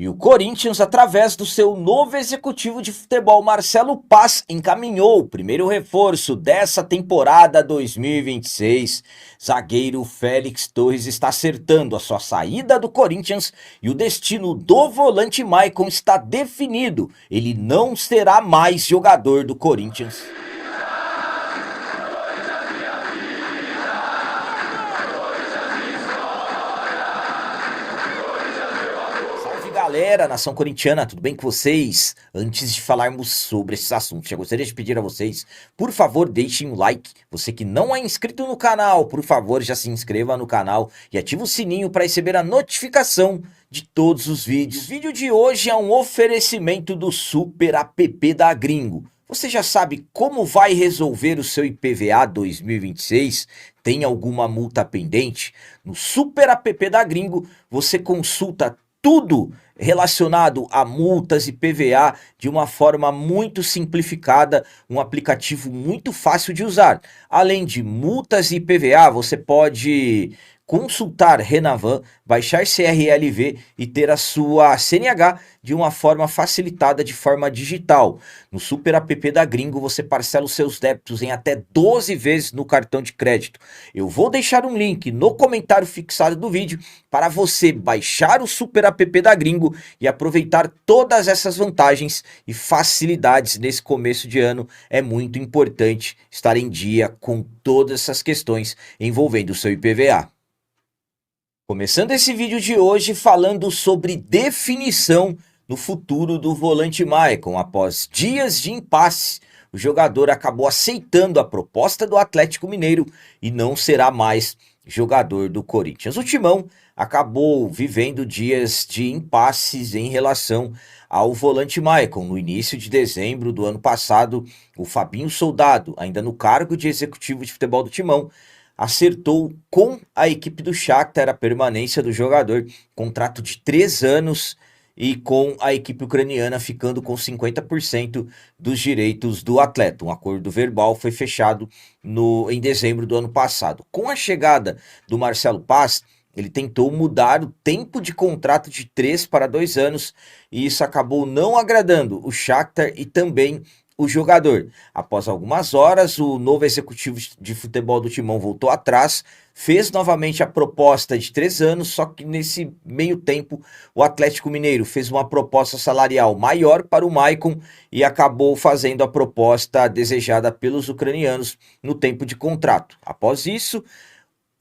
E o Corinthians, através do seu novo executivo de futebol, Marcelo Paz, encaminhou o primeiro reforço dessa temporada 2026. Zagueiro Félix Torres está acertando a sua saída do Corinthians e o destino do volante Maicon está definido. Ele não será mais jogador do Corinthians. Galera, nação corintiana, tudo bem com vocês? Antes de falarmos sobre esses assuntos, já gostaria de pedir a vocês, por favor, deixem um like. Você que não é inscrito no canal, por favor, já se inscreva no canal e ative o sininho para receber a notificação de todos os vídeos. O vídeo de hoje é um oferecimento do Super App da Gringo. Você já sabe como vai resolver o seu IPVA 2026? Tem alguma multa pendente? No Super App da Gringo, você consulta tudo relacionado a multas e PVA de uma forma muito simplificada, um aplicativo muito fácil de usar. Além de multas e PVA, você pode consultar Renavan, baixar CRLV e ter a sua CNH de uma forma facilitada de forma digital. No Super App da Gringo você parcela os seus débitos em até 12 vezes no cartão de crédito. Eu vou deixar um link no comentário fixado do vídeo para você baixar o Super App da Gringo e aproveitar todas essas vantagens e facilidades nesse começo de ano. É muito importante estar em dia com todas essas questões envolvendo o seu IPVA. Começando esse vídeo de hoje falando sobre definição no futuro do volante Maicon. Após dias de impasse, o jogador acabou aceitando a proposta do Atlético Mineiro e não será mais jogador do Corinthians. O Timão acabou vivendo dias de impasses em relação ao volante Maicon. No início de dezembro do ano passado, o Fabinho Soldado, ainda no cargo de executivo de futebol do Timão, acertou com a equipe do Shakhtar a permanência do jogador, contrato de 3 anos e com a equipe ucraniana ficando com 50% dos direitos do atleta. Um acordo verbal foi fechado em dezembro do ano passado. Com a chegada do Marcelo Paz, ele tentou mudar o tempo de contrato de 3 para 2 anos e isso acabou não agradando o Shakhtar e também o jogador. Após algumas horas, o novo executivo de futebol do Timão voltou atrás, fez novamente a proposta de 3 anos, só que nesse meio tempo o Atlético Mineiro fez uma proposta salarial maior para o Maicon e acabou fazendo a proposta desejada pelos ucranianos no tempo de contrato. Após isso,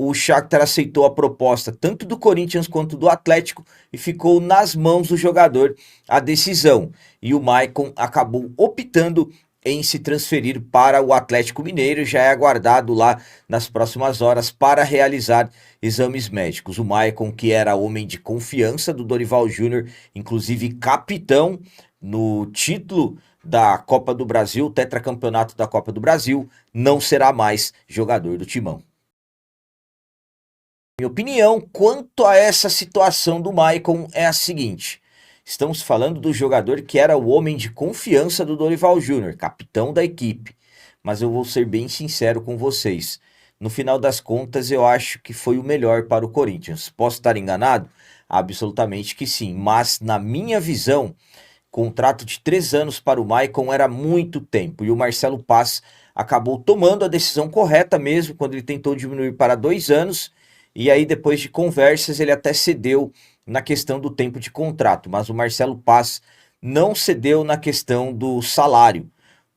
o Shakhtar aceitou a proposta tanto do Corinthians quanto do Atlético e ficou nas mãos do jogador a decisão. E o Maicon acabou optando em se transferir para o Atlético Mineiro, já é aguardado lá nas próximas horas para realizar exames médicos. O Maicon, que era homem de confiança do Dorival Júnior, inclusive capitão no título da Copa do Brasil, tetracampeonato da Copa do Brasil, não será mais jogador do Timão. Minha opinião quanto a essa situação do Maicon é a seguinte: estamos falando do jogador que era o homem de confiança do Dorival Júnior, capitão da equipe, mas eu vou ser bem sincero com vocês, no final das contas eu acho que foi o melhor para o Corinthians. Posso estar enganado? Absolutamente que sim, mas na minha visão, contrato de 3 anos para o Maicon era muito tempo e o Marcelo Paz acabou tomando a decisão correta mesmo quando ele tentou diminuir para 2 anos. E aí, depois de conversas, ele até cedeu na questão do tempo de contrato, mas o Marcelo Paz não cedeu na questão do salário.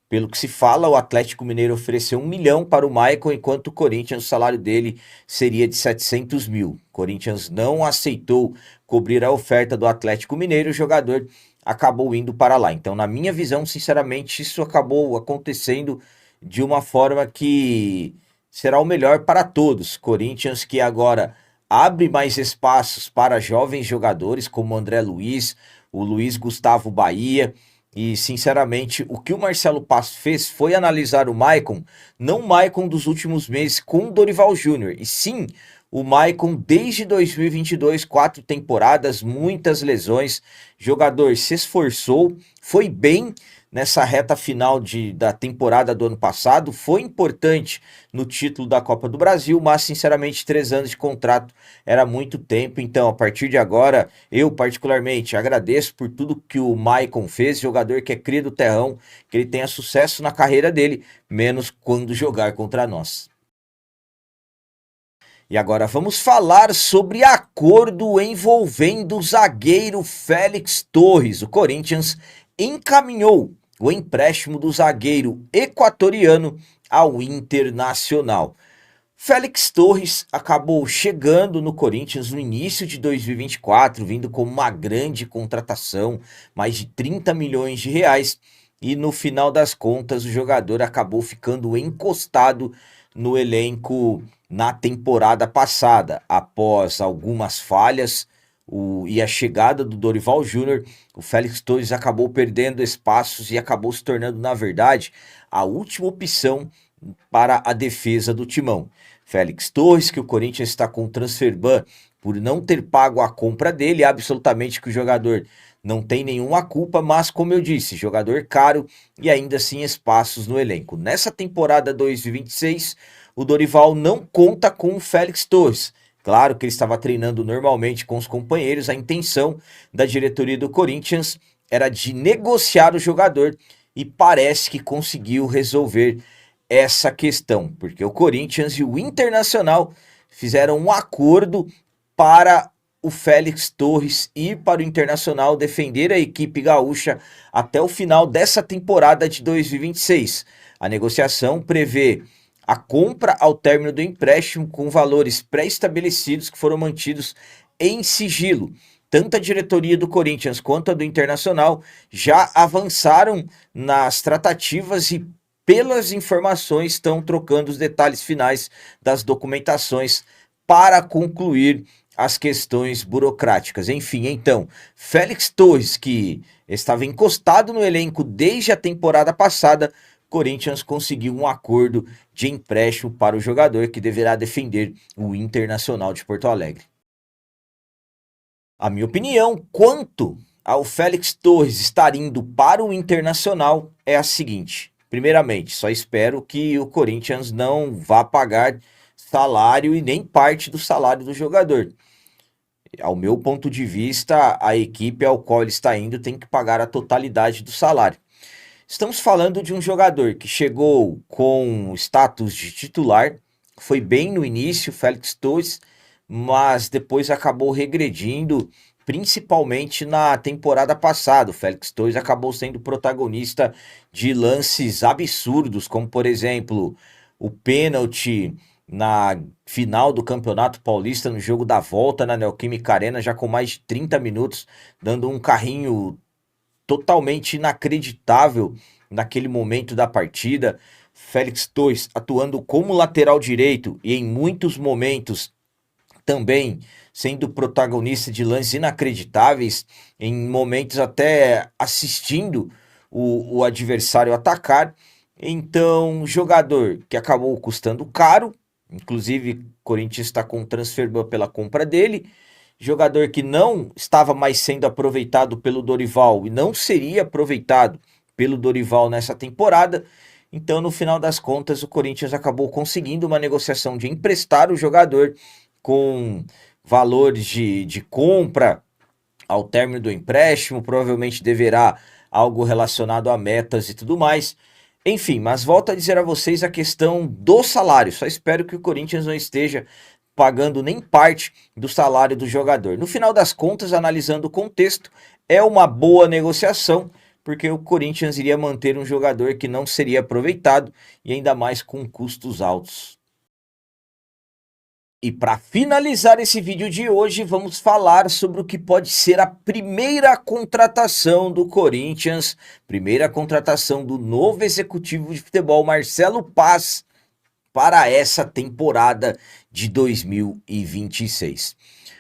Pelo que se fala, o Atlético Mineiro ofereceu 1 milhão para o Maicon, enquanto o Corinthians, o salário dele seria de 700 mil. O Corinthians não aceitou cobrir a oferta do Atlético Mineiro, o jogador acabou indo para lá. Então, na minha visão, sinceramente, isso acabou acontecendo de uma forma que será o melhor para todos. Corinthians que agora abre mais espaços para jovens jogadores como o André Luiz, o Luiz Gustavo Bahia. E sinceramente o que o Marcelo Paz fez foi analisar o Maicon, não o Maicon dos últimos meses com o Dorival Júnior, e sim o Maicon desde 2022, 4 temporadas, muitas lesões, jogador se esforçou, foi bem nessa reta final da temporada do ano passado, foi importante no título da Copa do Brasil, mas sinceramente 3 anos de contrato era muito tempo, então a partir de agora, eu particularmente agradeço por tudo que o Maicon fez, jogador que é cria do terrão, que ele tenha sucesso na carreira dele, menos quando jogar contra nós. E agora vamos falar sobre acordo envolvendo o zagueiro Félix Torres. O Corinthians encaminhou o empréstimo do zagueiro equatoriano ao Internacional. Félix Torres acabou chegando no Corinthians no início de 2024, vindo como uma grande contratação, mais de 30 milhões de reais, e no final das contas o jogador acabou ficando encostado no elenco na temporada passada, após algumas falhas e a chegada do Dorival Júnior. O Félix Torres acabou perdendo espaços e acabou se tornando, na verdade, a última opção para a defesa do Timão. Félix Torres, que o Corinthians está com transfer ban por não ter pago a compra dele, absolutamente que o jogador não tem nenhuma culpa, mas como eu disse, jogador caro e ainda assim espaços no elenco. Nessa temporada 2026, o Dorival não conta com o Félix Torres. Claro que ele estava treinando normalmente com os companheiros, a intenção da diretoria do Corinthians era de negociar o jogador e parece que conseguiu resolver essa questão, porque o Corinthians e o Internacional fizeram um acordo para o Félix Torres ir para o Internacional defender a equipe gaúcha até o final dessa temporada de 2026. A negociação prevê a compra ao término do empréstimo com valores pré-estabelecidos que foram mantidos em sigilo. Tanto a diretoria do Corinthians quanto a do Internacional já avançaram nas tratativas e, pelas informações, estão trocando os detalhes finais das documentações para concluir as questões burocráticas. Enfim, então, Félix Torres, que estava encostado no elenco desde a temporada passada, Corinthians conseguiu um acordo de empréstimo para o jogador que deverá defender o Internacional de Porto Alegre. A minha opinião quanto ao Félix Torres estar indo para o Internacional é a seguinte: primeiramente, só espero que o Corinthians não vá pagar salário e nem parte do salário do jogador. Ao meu ponto de vista, a equipe ao qual ele está indo tem que pagar a totalidade do salário. Estamos falando de um jogador que chegou com status de titular, foi bem no início, Félix Torres, mas depois acabou regredindo, principalmente na temporada passada. O Félix Torres acabou sendo protagonista de lances absurdos, como por exemplo, o pênalti na final do Campeonato Paulista, no jogo da volta na Neoquímica Arena, já com mais de 30 minutos, dando um carrinho totalmente inacreditável naquele momento da partida. Félix Torres atuando como lateral direito e em muitos momentos também sendo protagonista de lances inacreditáveis, em momentos até assistindo o adversário atacar. Então, jogador que acabou custando caro, inclusive o Corinthians está com transfer ban pela compra dele. Jogador que não estava mais sendo aproveitado pelo Dorival e não seria aproveitado pelo Dorival nessa temporada. Então, no final das contas, o Corinthians acabou conseguindo uma negociação de emprestar o jogador com valores de compra ao término do empréstimo. Provavelmente deverá algo relacionado a metas e tudo mais. Enfim, mas volto a dizer a vocês a questão do salário. Só espero que o Corinthians não esteja pagando nem parte do salário do jogador. No final das contas, analisando o contexto, é uma boa negociação, porque o Corinthians iria manter um jogador que não seria aproveitado e ainda mais com custos altos. E para finalizar esse vídeo de hoje, vamos falar sobre o que pode ser a primeira contratação do Corinthians, primeira contratação do novo executivo de futebol, Marcelo Paz, para essa temporada de 2026.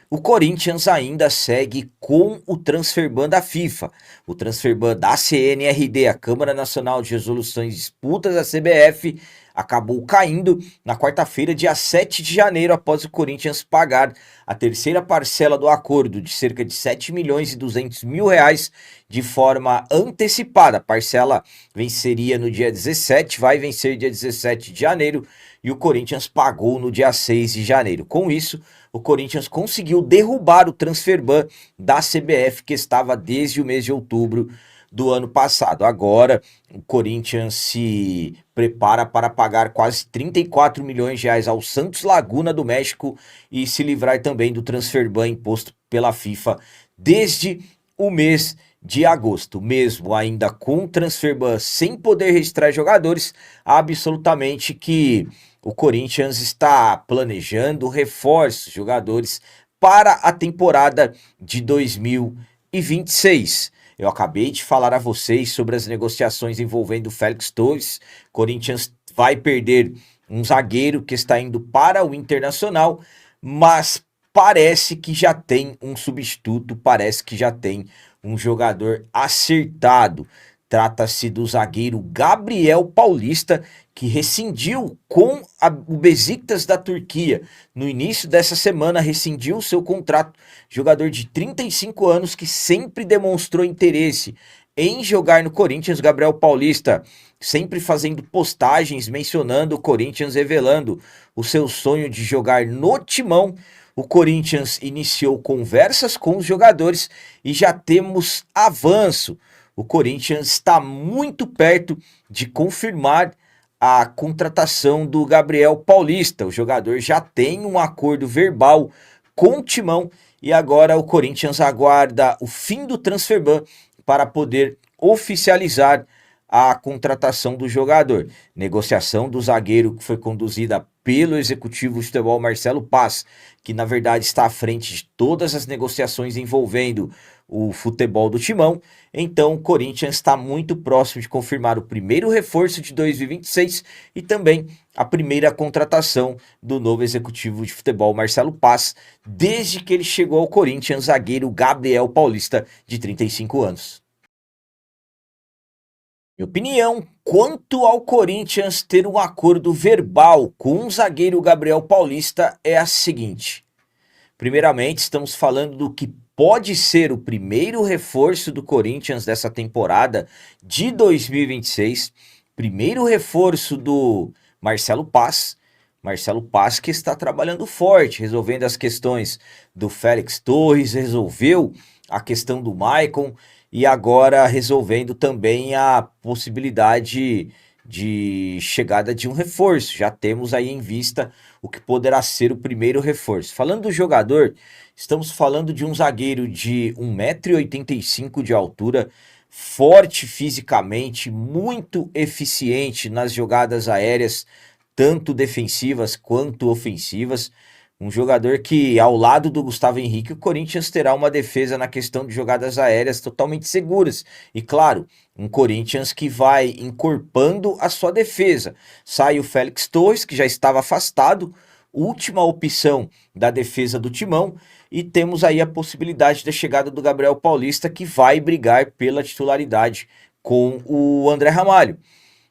O Corinthians ainda segue com o transfer ban da FIFA, o transfer ban da CNRD, a Câmara Nacional de Resoluções de Disputas da CBF, acabou caindo na quarta-feira, dia 7 de janeiro, após o Corinthians pagar a terceira parcela do acordo de cerca de 7 milhões e 200 mil reais de forma antecipada. A parcela venceria no dia 17, vai vencer dia 17 de janeiro, e o Corinthians pagou no dia 6 de janeiro. Com isso, o Corinthians conseguiu derrubar o transfer ban da CBF, que estava desde o mês de outubro do ano passado. Agora, o Corinthians se prepara para pagar quase 34 milhões de reais ao Santos Laguna do México e se livrar também do transfer ban imposto pela FIFA desde o mês de agosto. Mesmo ainda com transfer ban sem poder registrar jogadores, absolutamente que o Corinthians está planejando reforços, jogadores para a temporada de 2026. Eu acabei de falar a vocês sobre as negociações envolvendo o Félix Torres. Corinthians vai perder um zagueiro que está indo para o Internacional, mas parece que já tem um substituto, parece que já tem um jogador acertado. Trata-se do zagueiro Gabriel Paulista, que rescindiu com o Besiktas da Turquia. No início dessa semana, rescindiu seu contrato. Jogador de 35 anos que sempre demonstrou interesse em jogar no Corinthians. Gabriel Paulista sempre fazendo postagens mencionando o Corinthians, revelando o seu sonho de jogar no Timão. O Corinthians iniciou conversas com os jogadores e já temos avanço. O Corinthians está muito perto de confirmar a contratação do Gabriel Paulista. O jogador já tem um acordo verbal com o Timão e agora o Corinthians aguarda o fim do transfer ban para poder oficializar a contratação do jogador. Negociação do zagueiro que foi conduzida pelo executivo de futebol Marcelo Paz, que na verdade está à frente de todas as negociações envolvendo o futebol do Timão. Então o Corinthians está muito próximo de confirmar o primeiro reforço de 2026 e também a primeira contratação do novo executivo de futebol Marcelo Paz, desde que ele chegou ao Corinthians, zagueiro Gabriel Paulista, de 35 anos. Minha opinião quanto ao Corinthians ter um acordo verbal com o zagueiro Gabriel Paulista é a seguinte. Primeiramente, estamos falando do que pode ser o primeiro reforço do Corinthians dessa temporada de 2026. Primeiro reforço do Marcelo Paz. Marcelo Paz que está trabalhando forte, resolvendo as questões do Félix Torres, resolveu a questão do Maicon e agora resolvendo também a possibilidade de chegada de um reforço. Já temos aí em vista o que poderá ser o primeiro reforço. Falando do jogador, estamos falando de um zagueiro de 1,85 m de altura, forte fisicamente, muito eficiente nas jogadas aéreas, tanto defensivas quanto ofensivas. Um jogador que, ao lado do Gustavo Henrique, o Corinthians terá uma defesa na questão de jogadas aéreas totalmente seguras. E claro, um Corinthians que vai encorpando a sua defesa. Sai o Félix Torres, que já estava afastado, última opção da defesa do Timão. E temos aí a possibilidade da chegada do Gabriel Paulista, que vai brigar pela titularidade com o André Ramalho.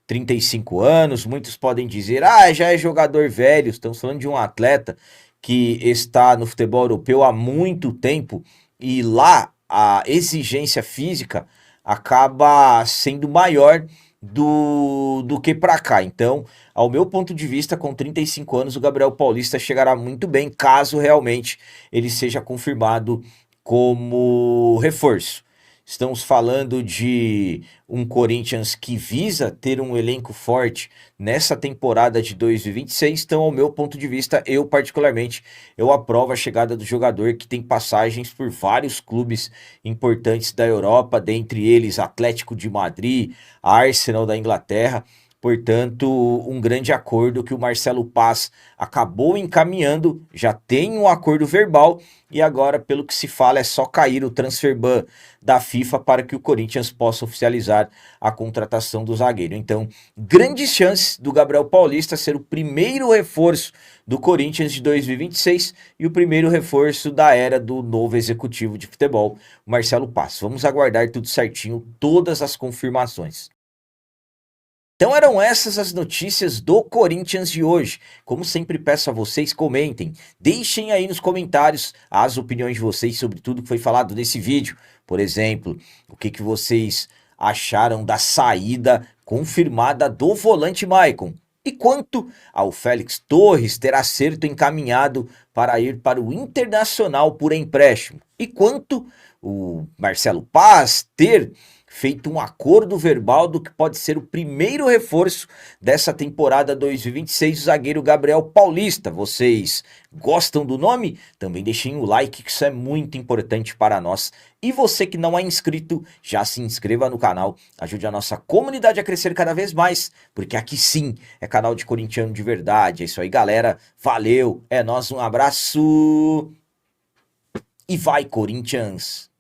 35 anos, muitos podem dizer, já é jogador velho. Estamos falando de um atleta que está no futebol europeu há muito tempo e lá a exigência física acaba sendo maior do que para cá. Então, ao meu ponto de vista, com 35 anos, o Gabriel Paulista chegará muito bem, caso realmente ele seja confirmado como reforço. Estamos falando de um Corinthians que visa ter um elenco forte nessa temporada de 2026. Então, ao meu ponto de vista, eu particularmente, eu aprovo a chegada do jogador que tem passagens por vários clubes importantes da Europa, dentre eles Atlético de Madrid, Arsenal da Inglaterra. Portanto, um grande acordo que o Marcelo Paz acabou encaminhando, já tem um acordo verbal e agora, pelo que se fala, é só cair o transfer ban da FIFA para que o Corinthians possa oficializar a contratação do zagueiro. Então, grandes chances do Gabriel Paulista ser o primeiro reforço do Corinthians de 2026 e o primeiro reforço da era do novo executivo de futebol, Marcelo Paz. Vamos aguardar tudo certinho, todas as confirmações. Então eram essas as notícias do Corinthians de hoje. Como sempre peço a vocês, comentem. Deixem aí nos comentários as opiniões de vocês sobre tudo que foi falado nesse vídeo. Por exemplo, o que vocês acharam da saída confirmada do volante Maicon? E quanto ao Félix Torres ter acerto encaminhado para ir para o Internacional por empréstimo? E quanto o Marcelo Paz ter feito um acordo verbal do que pode ser o primeiro reforço dessa temporada 2026, o zagueiro Gabriel Paulista. Vocês gostam do nome? Também deixem o like, que isso é muito importante para nós. E você que não é inscrito, já se inscreva no canal, ajude a nossa comunidade a crescer cada vez mais, porque aqui sim é canal de corintiano de verdade. É isso aí, galera. Valeu, é nóis, um abraço e vai, Corinthians!